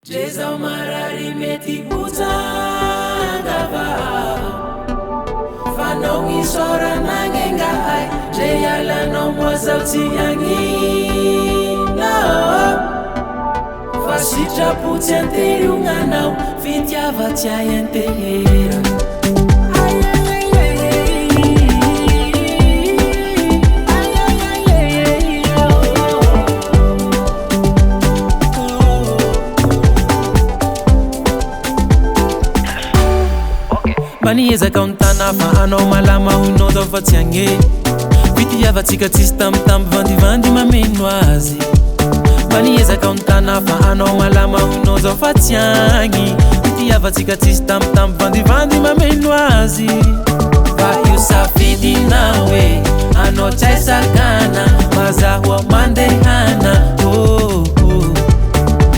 Jezao marary mety bojangava fanao gnisoranagnegahay ze ialanao moa zao tsy agnina fa sitrapotsy anterionganao fitiavatsy ay antehera. Maniezaka ontana fa anao malama hoinao zao fa tsy agny fitiavatsika tsisy tambitamby vandivandy mameno azy. Maniezaka ontana fa anao malama hoinao zao fa tsy agny fitiavatsika tsisy tambitamby vandivandy mameno azy. Fa io safidina hoe anao tsy hay sakana mazahoa mandehana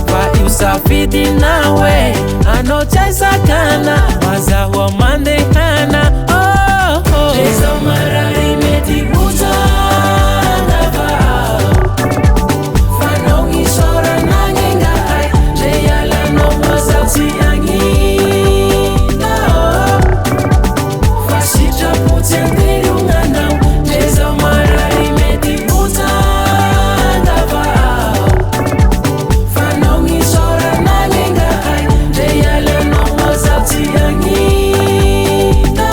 fa io safidina hoe anao tsy hay sakana mazahoa mandehana. Jezao marary mety bojangava fanao gnisoranagnegahay ze ialanao moa zao tsy agnina fa sitrapotsy anterionganao. Jezao marary mety bojangava fanao gnisoranagnegahay ze ialanao moa zao tsy agnina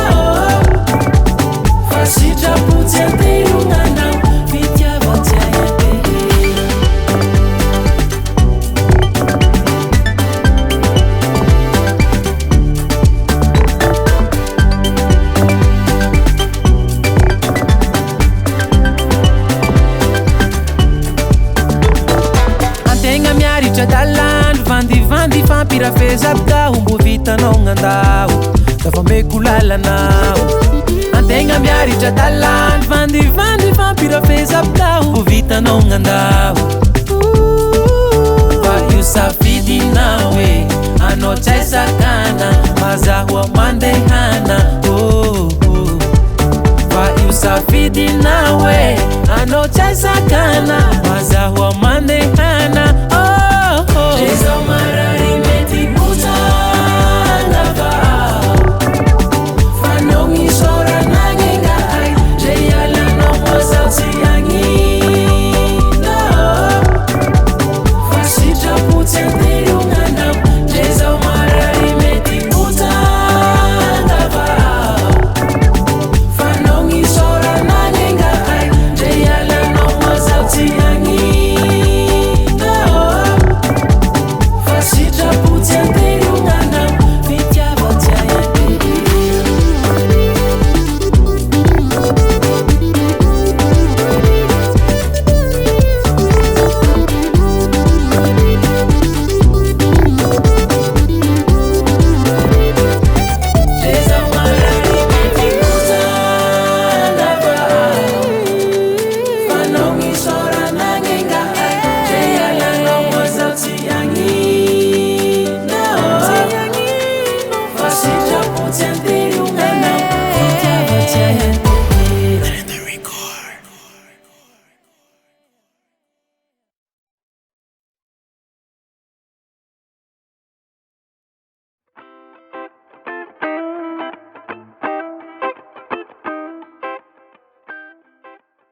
fa sitrapotsy anterionganao fitiavatsy ay antehera. Antegna miaritra dalandro vandivandy fampirafezabka hombo vitanao gn'andao dafa meko lalanao. Antegna miaritra dalandro vandivandy fampirafezabka hombo vitanao gn'andao. Fa io safidina hoe anao tsy hay sakana mazahoa mandehana fa io safidina hoe anao tsy hay sakana mazahoa mandehana.